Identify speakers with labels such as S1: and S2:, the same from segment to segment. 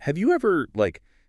S1: Have you ever,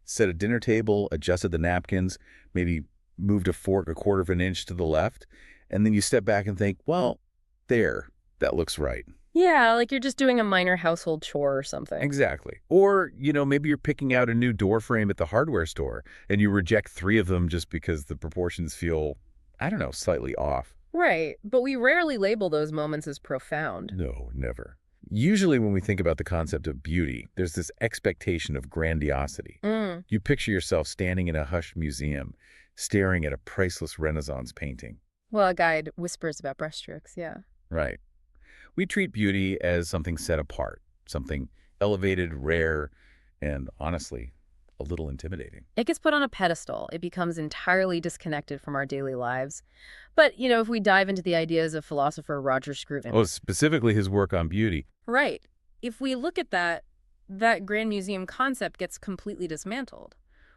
S1: set a dinner table, adjusted the napkins, maybe moved a fork a quarter of an inch to the left, and then you step back and think, well, there, that looks right.
S2: Yeah, like you're just doing a minor household chore or something.
S1: Exactly. Or, maybe you're picking out a new door frame at the hardware store, and you reject 3 of them just because the proportions feel, I don't know, slightly off.
S2: Right, but we rarely label those moments as profound.
S1: No, never. Usually when we think about the concept of beauty, there's this expectation of grandiosity.
S2: Mm.
S1: You picture yourself standing in a hushed museum, staring at a priceless Renaissance painting.
S2: Well, a guide whispers about brushstrokes, yeah.
S1: Right. We treat beauty as something set apart, something elevated, rare, and honestly, a little intimidating.
S2: It gets put on a pedestal. It becomes entirely disconnected from our daily lives. But, if we dive into the ideas of philosopher Roger Scruton.
S1: Oh, specifically his work on beauty.
S2: Right. If we look at that grand museum concept gets completely dismantled.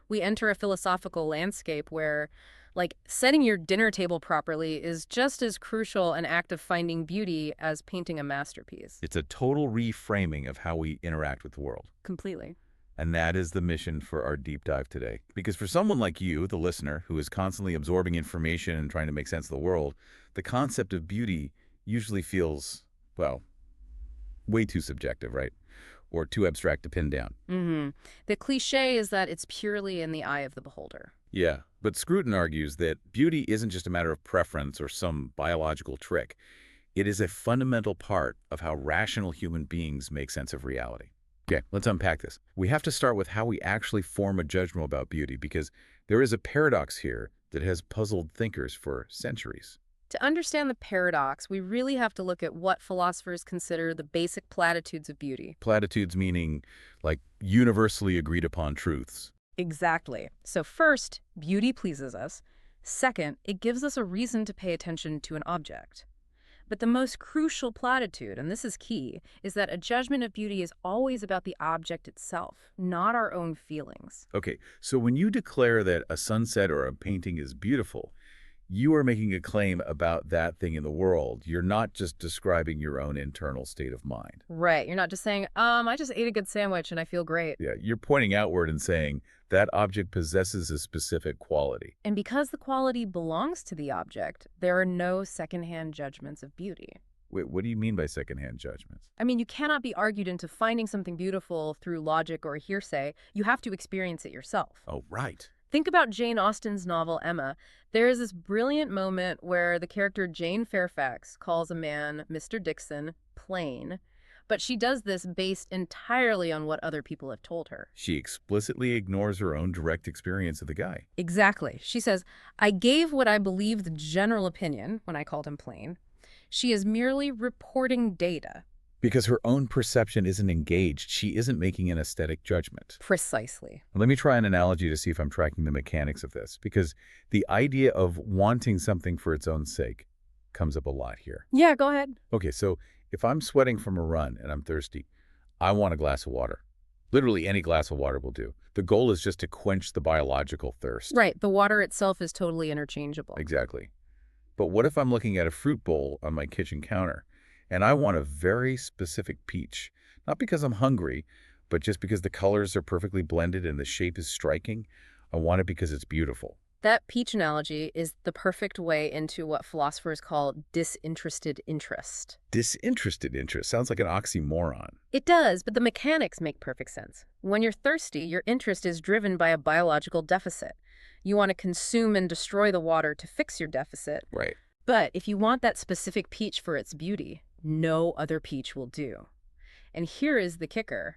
S2: We enter a philosophical landscape where, setting your dinner table properly is just as crucial an act of finding beauty as painting a masterpiece.
S1: It's a total reframing of how we interact with the world.
S2: Completely.
S1: And that is the mission for our deep dive today. Because for someone like you, the listener, who is constantly absorbing information and trying to make sense of the world, the concept of beauty usually feels, well, way too subjective, right? Or too abstract to pin down.
S2: Mm-hmm. The cliche is that it's purely in the eye of the beholder.
S1: Yeah, but Scruton argues that beauty isn't just a matter of preference or some biological trick. It is a fundamental part of how rational human beings make sense of reality. Okay, let's unpack this. We have to start with how we actually form a judgment about beauty, because there is a paradox here that has puzzled thinkers for centuries.
S2: To understand the paradox, we really have to look at what philosophers consider the basic platitudes of beauty.
S1: Platitudes meaning, universally agreed upon truths.
S2: Exactly. So first, beauty pleases us. Second, it gives us a reason to pay attention to an object. But the most crucial platitude, and this is key, is that a judgment of beauty is always about the object itself, not our own feelings.
S1: Okay, so when you declare that a sunset or a painting is beautiful, you are making a claim about that thing in the world. You're not just describing your own internal state of mind.
S2: Right. You're not just saying, I just ate a good sandwich and I feel great.
S1: Yeah, you're pointing outward and saying that object possesses a specific quality.
S2: And because the quality belongs to the object, there are no secondhand judgments of beauty.
S1: Wait, what do you mean by secondhand judgments?
S2: I mean, you cannot be argued into finding something beautiful through logic or hearsay. You have to experience it yourself.
S1: Oh, right.
S2: Think about Jane Austen's novel Emma. There is this brilliant moment where the character Jane Fairfax calls a man, Mr. Dixon, plain, but she does this based entirely on what other people have told her.
S1: She explicitly ignores her own direct experience of the guy.
S2: Exactly. She says, I gave what I believe the general opinion when I called him plain. She is merely reporting data.
S1: Because her own perception isn't engaged, she isn't making an aesthetic judgment.
S2: Precisely.
S1: Let me try an analogy to see if I'm tracking the mechanics of this, because the idea of wanting something for its own sake comes up a lot here.
S2: Yeah, go ahead.
S1: Okay, so if I'm sweating from a run and I'm thirsty, I want a glass of water. Literally any glass of water will do. The goal is just to quench the biological thirst.
S2: Right. The water itself is totally interchangeable.
S1: Exactly. But what if I'm looking at a fruit bowl on my kitchen counter and I want a very specific peach? Not because I'm hungry, but just because the colors are perfectly blended and the shape is striking. I want it because it's beautiful.
S2: That peach analogy is the perfect way into what philosophers call disinterested interest.
S1: Disinterested interest sounds like an oxymoron.
S2: It does, but the mechanics make perfect sense. When you're thirsty, your interest is driven by a biological deficit. You want to consume and destroy the water to fix your deficit.
S1: Right.
S2: But if you want that specific peach for its beauty, no other peach will do. And here is the kicker.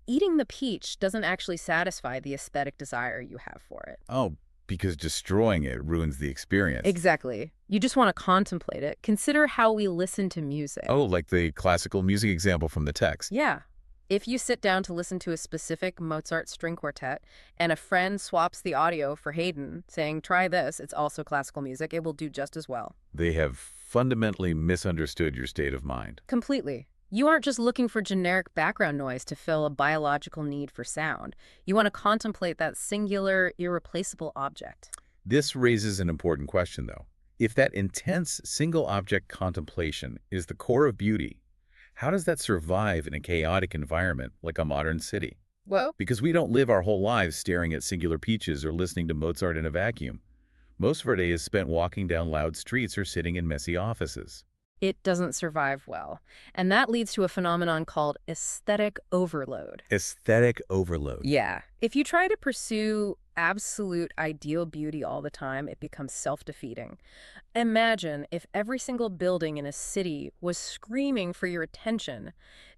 S2: Eating the peach doesn't actually satisfy the aesthetic desire you have for it.
S1: Oh, because destroying it ruins the experience.
S2: Exactly. You just want to contemplate it. Consider how we listen to music.
S1: Oh, like the classical music example from the text.
S2: Yeah. If you sit down to listen to a specific Mozart string quartet and a friend swaps the audio for Haydn, saying, try this, it's also classical music, it will do just as well.
S1: They have fundamentally misunderstood your state of mind.
S2: Completely. You aren't just looking for generic background noise to fill a biological need for sound. You want to contemplate that singular, irreplaceable object.
S1: This raises an important question, though. If that intense single-object contemplation is the core of beauty, how does that survive in a chaotic environment like a modern city?
S2: Whoa.
S1: Because we don't live our whole lives staring at singular peaches or listening to Mozart in a vacuum. Most of our day is spent walking down loud streets or sitting in messy offices.
S2: It doesn't survive well. And that leads to a phenomenon called aesthetic overload.
S1: Aesthetic overload.
S2: Yeah. If you try to pursue absolute ideal beauty all the time, it becomes self-defeating. Imagine if every single building in a city was screaming for your attention,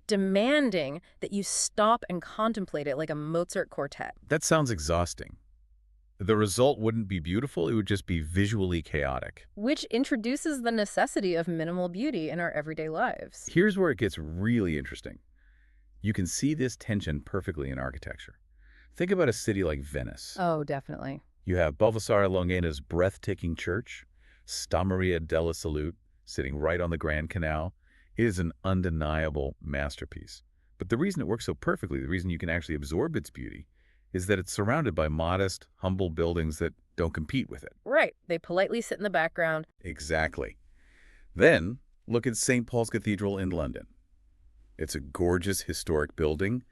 S2: demanding that you stop and contemplate it like a Mozart quartet.
S1: That sounds exhausting. The result wouldn't be beautiful, it would just be visually chaotic.
S2: Which introduces the necessity of minimal beauty in our everyday lives.
S1: Here's where it gets really interesting. You can see this tension perfectly in architecture. Think about a city like Venice.
S2: Oh, definitely.
S1: You have Baldassare Longhina's breathtaking church, Sta Maria della Salute, sitting right on the Grand Canal. It is an undeniable masterpiece. But the reason it works so perfectly, the reason you can actually absorb its beauty, is that it's surrounded by modest, humble buildings that don't compete with it.
S2: Right. They politely sit in the background.
S1: Exactly. Then, look at St. Paul's Cathedral in London. It's a gorgeous historic building,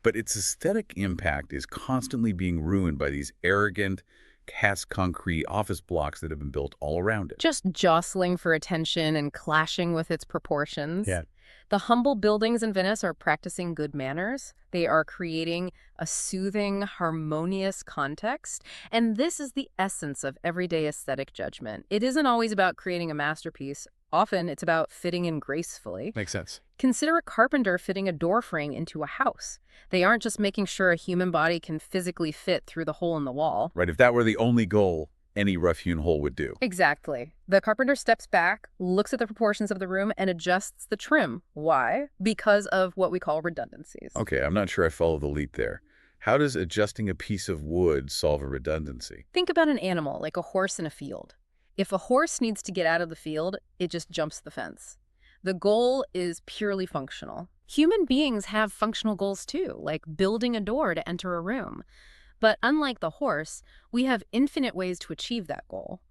S1: but its aesthetic impact is constantly being ruined by these arrogant, cast concrete office blocks that have been built all around it.
S2: Just jostling for attention and clashing with its proportions.
S1: Yeah.
S2: The humble buildings in Venice are practicing good manners. They are creating a soothing, harmonious context. And this is the essence of everyday aesthetic judgment. It isn't always about creating a masterpiece. Often it's about fitting in gracefully.
S1: Makes sense.
S2: Consider a carpenter fitting a door frame into a house. They aren't just making sure a human body can physically fit through the hole in the wall.
S1: Right, if that were the only goal, any rough-hewn hole would do.
S2: Exactly. The carpenter steps back, looks at the proportions of the room, and adjusts the trim. Why? Because of what we call redundancies.
S1: Okay, I'm not sure I follow the leap there. How does adjusting a piece of wood solve a redundancy?
S2: Think about an animal, like a horse in a field. If a horse needs to get out of the field, it just jumps the fence. The goal is purely functional. Human beings have functional goals too, like building a door to enter a room. But unlike the horse, we have infinite ways to achieve that goal.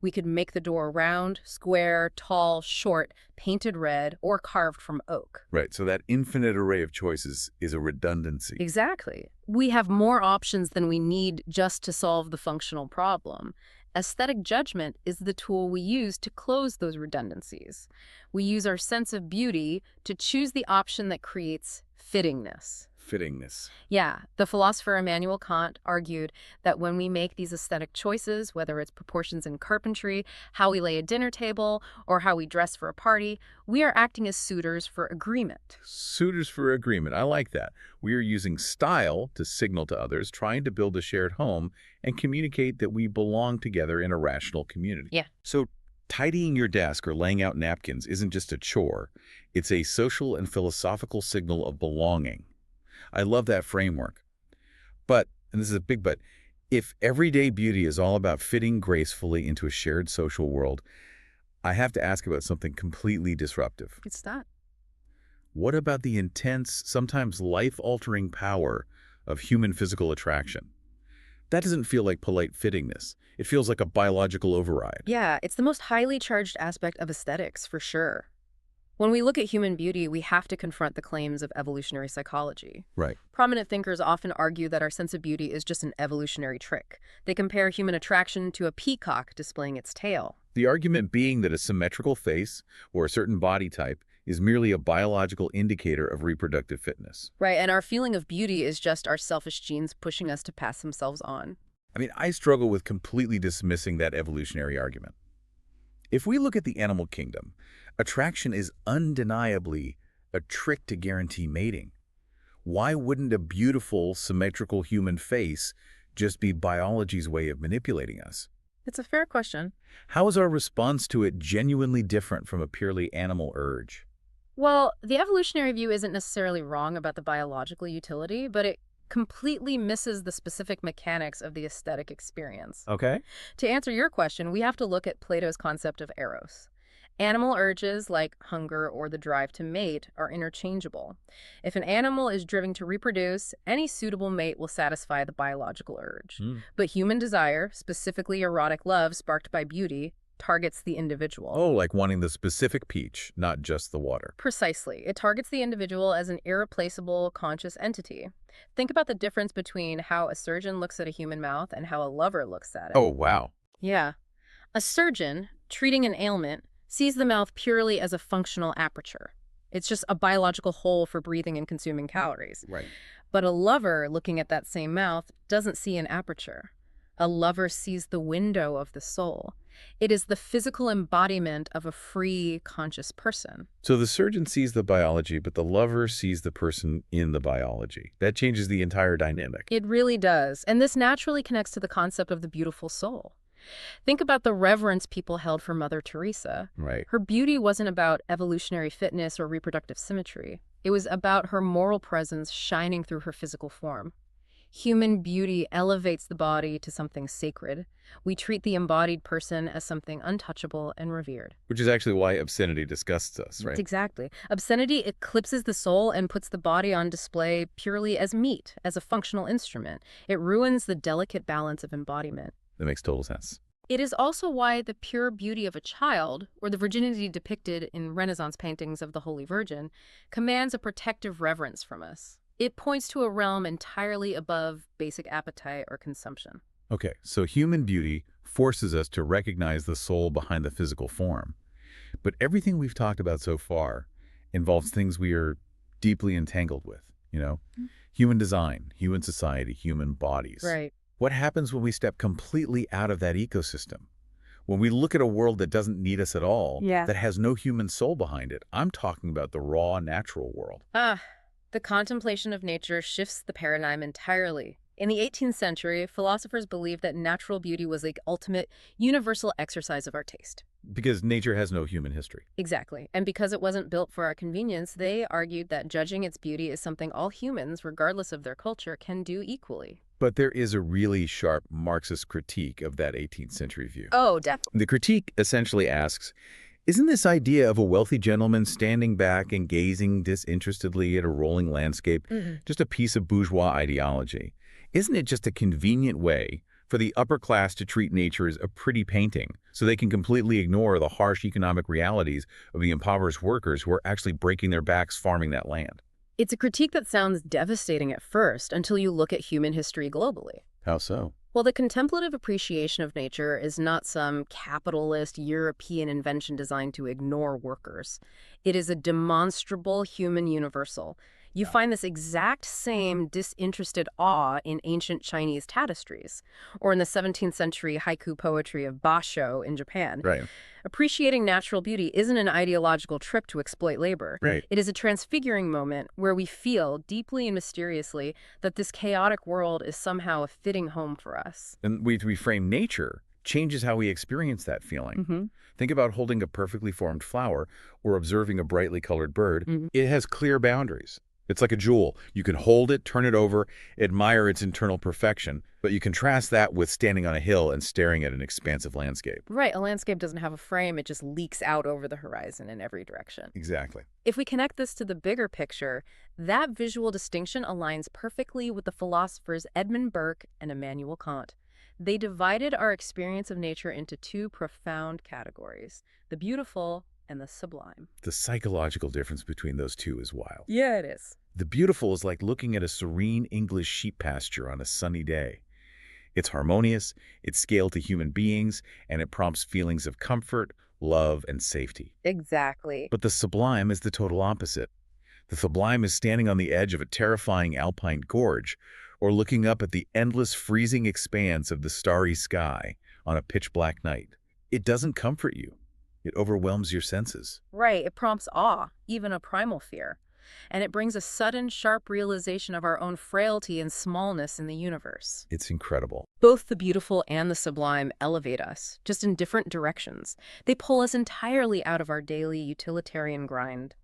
S2: We could make the door round, square, tall, short, painted red, or carved from oak.
S1: Right, so that infinite array of choices is a redundancy.
S2: Exactly. We have more options than we need just to solve the functional problem. Aesthetic judgment is the tool we use to close those redundancies. We use our sense of beauty to choose the option that creates fittingness.
S1: Fittingness.
S2: Yeah, the philosopher Immanuel Kant argued that when we make these aesthetic choices, whether it's proportions in carpentry, how we lay a dinner table, or how we dress for a party, we are acting as suitors for agreement.
S1: Suitors for agreement. I like that. We are using style to signal to others, trying to build a shared home and communicate that we belong together in a rational community.
S2: Yeah.
S1: So tidying your desk or laying out napkins isn't just a chore. It's a social and philosophical signal of belonging. I love that framework. But, and this is a big but, if everyday beauty is all about fitting gracefully into a shared social world, I have to ask about something completely disruptive.
S2: It's that.
S1: What about the intense, sometimes life-altering power of human physical attraction? That doesn't feel like polite fittingness. It feels like a biological override.
S2: Yeah, it's the most highly charged aspect of aesthetics, for sure. When we look at human beauty, we have to confront the claims of evolutionary psychology.
S1: Right.
S2: Prominent thinkers often argue that our sense of beauty is just an evolutionary trick. They compare human attraction to a peacock displaying its tail.
S1: The argument being that a symmetrical face or a certain body type is merely a biological indicator of reproductive fitness.
S2: Right, and our feeling of beauty is just our selfish genes pushing us to pass themselves on.
S1: I mean, I struggle with completely dismissing that evolutionary argument. If we look at the animal kingdom, attraction is undeniably a trick to guarantee mating. Why wouldn't a beautiful, symmetrical human face just be biology's way of manipulating us?
S2: It's a fair question.
S1: How is our response to it genuinely different from a purely animal urge?
S2: Well, the evolutionary view isn't necessarily wrong about the biological utility, but it completely misses the specific mechanics of the aesthetic experience.
S1: Okay.
S2: To answer your question, we have to look at Plato's concept of eros. Animal urges like hunger or the drive to mate are interchangeable. If an animal is driven to reproduce, any suitable mate will satisfy the biological urge. But human desire, specifically erotic love sparked by beauty, targets the individual.
S1: Oh, like wanting the specific peach, not just the water.
S2: Precisely. It targets the individual as an irreplaceable conscious entity. Think about the difference between how a surgeon looks at a human mouth and how a lover looks at it.
S1: Oh, wow.
S2: Yeah. A surgeon, treating an ailment, sees the mouth purely as a functional aperture. It's just a biological hole for breathing and consuming calories.
S1: Right.
S2: But a lover, looking at that same mouth, doesn't see an aperture. A lover sees the window of the soul. It is the physical embodiment of a free, conscious person.
S1: So the surgeon sees the biology, but the lover sees the person in the biology. That changes the entire dynamic.
S2: It really does. And this naturally connects to the concept of the beautiful soul. Think about the reverence people held for Mother Teresa.
S1: Right.
S2: Her beauty wasn't about evolutionary fitness or reproductive symmetry. It was about her moral presence shining through her physical form. Human beauty elevates the body to something sacred. We treat the embodied person as something untouchable and revered.
S1: Which is actually why obscenity disgusts us, right?
S2: Exactly. Obscenity eclipses the soul and puts the body on display purely as meat, as a functional instrument. It ruins the delicate balance of embodiment.
S1: That makes total sense.
S2: It is also why the pure beauty of a child, or the virginity depicted in Renaissance paintings of the Holy Virgin, commands a protective reverence from us. It points to a realm entirely above basic appetite or consumption.
S1: Okay, so human beauty forces us to recognize the soul behind the physical form. But everything we've talked about so far involves things we are deeply entangled with, Human design, human society, human bodies.
S2: Right.
S1: What happens when we step completely out of that ecosystem? When we look at a world that doesn't need us at all, that has no human soul behind it? I'm talking about the raw, natural world.
S2: The contemplation of nature shifts the paradigm entirely. In the 18th century, philosophers believed that natural beauty was the ultimate, universal exercise of our taste.
S1: Because nature has no human history.
S2: Exactly. And because it wasn't built for our convenience, they argued that judging its beauty is something all humans, regardless of their culture, can do equally.
S1: But there is a really sharp Marxist critique of that 18th century view.
S2: Oh, definitely.
S1: The critique essentially asks, isn't this idea of a wealthy gentleman standing back and gazing disinterestedly at a rolling landscape just a piece of bourgeois ideology? Isn't it just a convenient way for the upper class to treat nature as a pretty painting so they can completely ignore the harsh economic realities of the impoverished workers who are actually breaking their backs farming that land?
S2: It's a critique that sounds devastating at first until you look at human history globally.
S1: How so?
S2: Well, the contemplative appreciation of nature is not some capitalist European invention designed to ignore workers. It is a demonstrable human universal. You find this exact same disinterested awe in ancient Chinese tapestries, or in the 17th century haiku poetry of Basho in Japan.
S1: Right.
S2: Appreciating natural beauty isn't an ideological trip to exploit labor.
S1: Right.
S2: It is a transfiguring moment where we feel, deeply and mysteriously, that this chaotic world is somehow a fitting home for us.
S1: And we reframe nature changes how we experience that feeling. Think about holding a perfectly formed flower or observing a brightly colored bird. It has clear boundaries. It's like a jewel. You can hold it, turn it over, admire its internal perfection, but you contrast that with standing on a hill and staring at an expansive landscape.
S2: Right, a landscape doesn't have a frame, it just leaks out over the horizon in every direction.
S1: Exactly.
S2: If we connect this to the bigger picture, that visual distinction aligns perfectly with the philosophers Edmund Burke and Immanuel Kant. They divided our experience of nature into two profound categories, the beautiful and the sublime.
S1: The psychological difference between those two is wild.
S2: Yeah, it is.
S1: The beautiful is like looking at a serene English sheep pasture on a sunny day. It's harmonious, it's scaled to human beings, and it prompts feelings of comfort, love, and safety.
S2: Exactly.
S1: But the sublime is the total opposite. The sublime is standing on the edge of a terrifying alpine gorge, or looking up at the endless freezing expanse of the starry sky on a pitch-black night. It doesn't comfort you. It overwhelms your senses.
S2: Right, it prompts awe, even a primal fear. And it brings a sudden, sharp realization of our own frailty and smallness in the universe.
S1: It's incredible.
S2: Both the beautiful and the sublime elevate us, just in different directions. They pull us entirely out of our daily utilitarian grind.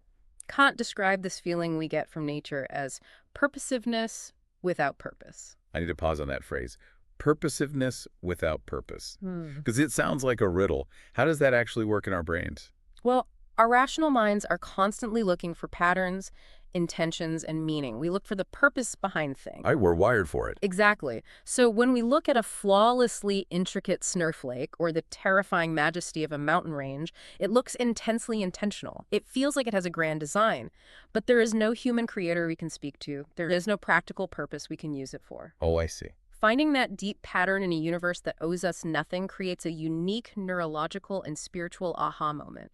S2: Kant described this feeling we get from nature as purposiveness without purpose.
S1: I need to pause on that phrase. Purposiveness without purpose. Because it sounds like a riddle. How does that actually work in our brains?
S2: Well, Our rational minds are constantly looking for patterns, intentions, and meaning. We look for the purpose behind things.
S1: We're wired for it.
S2: Exactly. So when we look at a flawlessly intricate snowflake or the terrifying majesty of a mountain range, it looks intensely intentional. It feels like it has a grand design, but there is no human creator we can speak to. There is no practical purpose we can use it for.
S1: Oh, I see.
S2: Finding that deep pattern in a universe that owes us nothing creates a unique neurological and spiritual aha moment.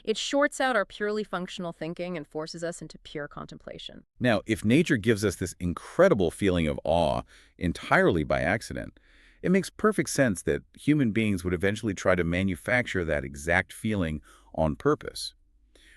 S2: It shorts out our purely functional thinking and forces us into pure contemplation.
S1: Now, if nature gives us this incredible feeling of awe entirely by accident, it makes perfect sense that human beings would eventually try to manufacture that exact feeling on purpose.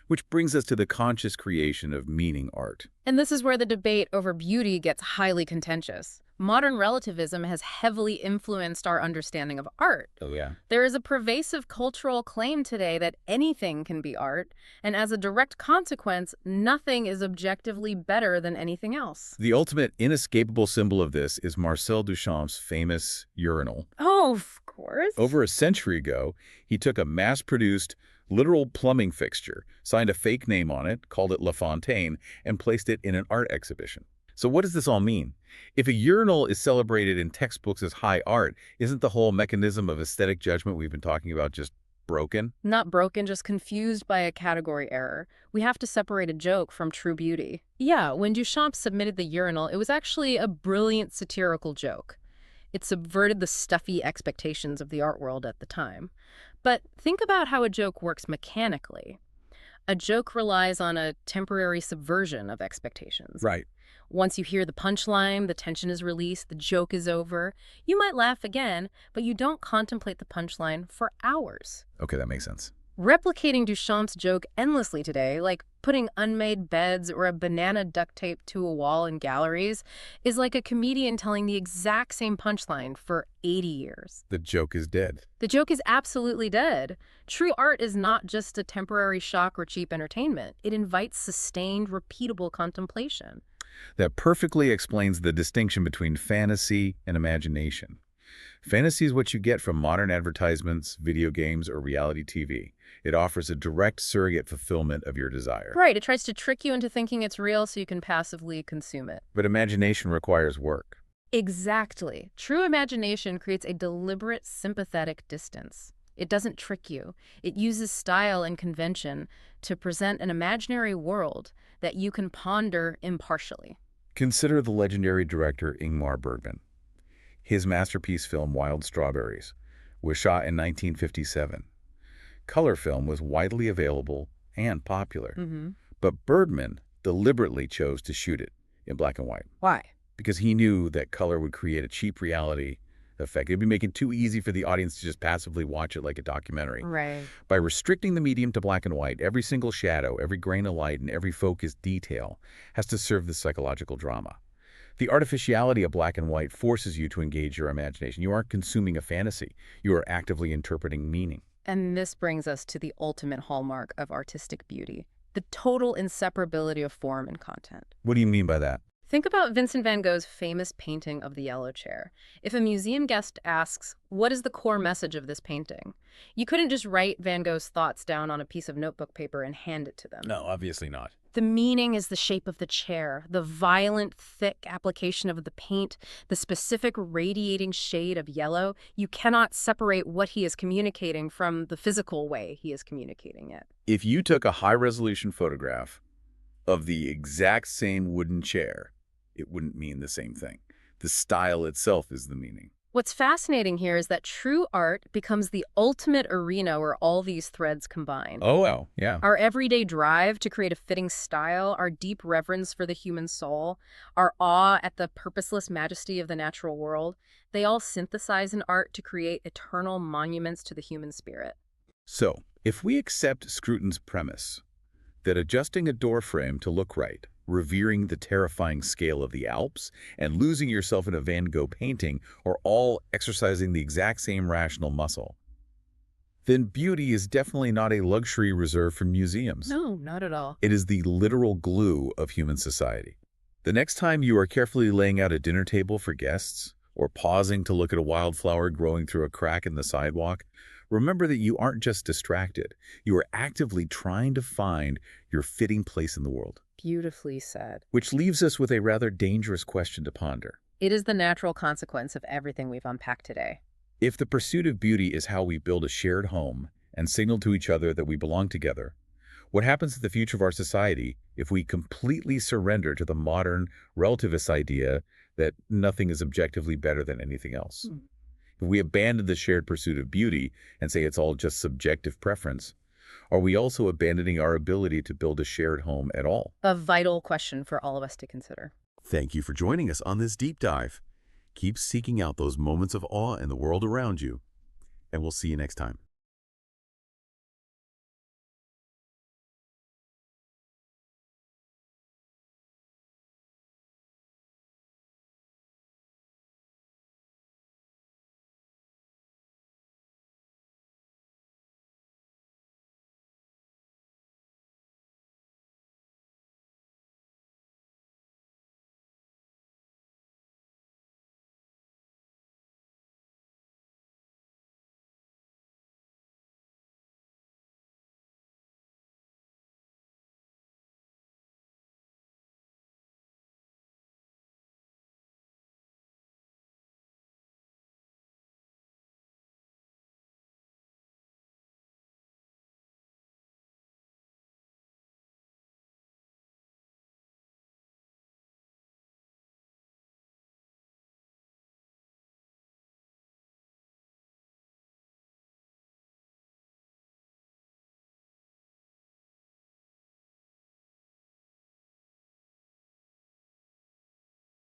S1: Which brings us to the conscious creation of meaning art.
S2: And this is where the debate over beauty gets highly contentious. Modern relativism has heavily influenced our understanding of art.
S1: Oh, yeah.
S2: There is a pervasive cultural claim today that anything can be art, and as a direct consequence, nothing is objectively better than anything else.
S1: The ultimate inescapable symbol of this is Marcel Duchamp's famous urinal.
S2: Oh, of course.
S1: Over a century ago, he took a mass-produced, literal plumbing fixture, signed a fake name on it, called it La Fontaine, and placed it in an art exhibition. So what does this all mean? If a urinal is celebrated in textbooks as high art, isn't the whole mechanism of aesthetic judgment we've been talking about just broken?
S2: Not broken, just confused by a category error. We have to separate a joke from true beauty. Yeah, when Duchamp submitted the urinal, it was actually a brilliant satirical joke. It subverted the stuffy expectations of the art world at the time. But think about how a joke works mechanically. A joke relies on a temporary subversion of expectations.
S1: Right.
S2: Once you hear the punchline, the tension is released, the joke is over. You might laugh again, but you don't contemplate the punchline for hours.
S1: Okay, that makes sense.
S2: Replicating Duchamp's joke endlessly today, like putting unmade beds or a banana duct tape to a wall in galleries, is like a comedian telling the exact same punchline for 80 years.
S1: The joke is dead.
S2: The joke is absolutely dead. True art is not just a temporary shock or cheap entertainment. It invites sustained, repeatable contemplation.
S1: That perfectly explains the distinction between fantasy and imagination. Fantasy is what you get from modern advertisements, video games, or reality TV. It offers a direct surrogate fulfillment of your desire.
S2: Right, it tries to trick you into thinking it's real so you can passively consume it.
S1: But imagination requires work.
S2: Exactly. True imagination creates a deliberate, sympathetic distance. It doesn't trick you. It uses style and convention to present an imaginary world that you can ponder impartially.
S1: Consider the legendary director Ingmar Bergman. His masterpiece film Wild Strawberries was shot in 1957. Color film was widely available and popular. But Bergman deliberately chose to shoot it in black and white.
S2: Why?
S1: Because he knew that color would create a cheap reality effect. It'd be making it too easy for the audience to just passively watch it like a documentary.
S2: Right.
S1: By restricting the medium to black and white, every single shadow, every grain of light, and every focused detail has to serve the psychological drama. The artificiality of black and white forces you to engage your imagination. You aren't consuming a fantasy. You are actively interpreting meaning.
S2: And this brings us to the ultimate hallmark of artistic beauty, the total inseparability of form and content.
S1: What do you mean by that?
S2: Think about Vincent van Gogh's famous painting of the yellow chair. If a museum guest asks, what is the core message of this painting? You couldn't just write Van Gogh's thoughts down on a piece of notebook paper and hand it to them.
S1: No, obviously not.
S2: The meaning is the shape of the chair, the violent, thick application of the paint, the specific radiating shade of yellow. You cannot separate what he is communicating from the physical way he is communicating it.
S1: If you took a high-resolution photograph of the exact same wooden chair, it wouldn't mean the same thing. The style itself is the meaning.
S2: What's fascinating here is that true art becomes the ultimate arena where all these threads combine.
S1: Oh, well, yeah.
S2: Our everyday drive to create a fitting style, our deep reverence for the human soul, our awe at the purposeless majesty of the natural world, they all synthesize in art to create eternal monuments to the human spirit.
S1: So, if we accept Scruton's premise that adjusting a door frame to look right, revering the terrifying scale of the Alps, and losing yourself in a Van Gogh painting are all exercising the exact same rational muscle, then beauty is definitely not a luxury reserved for museums.
S2: No, not at all.
S1: It is the literal glue of human society. The next time you are carefully laying out a dinner table for guests, or pausing to look at a wildflower growing through a crack in the sidewalk, Remember that you aren't just distracted. You are actively trying to find your fitting place in the world.
S2: Beautifully said.
S1: Which leaves us with a rather dangerous question to ponder.
S2: It is the natural consequence of everything we've unpacked today.
S1: If the pursuit of beauty is how we build a shared home and signal to each other that we belong together, what happens to the future of our society if we completely surrender to the modern relativist idea that nothing is objectively better than anything else? If we abandon the shared pursuit of beauty and say it's all just subjective preference, are we also abandoning our ability to build a shared home at all?
S2: A vital question for all of us to consider.
S1: Thank you for joining us on this deep dive. Keep seeking out those moments of awe in the world around you, and we'll see you next time.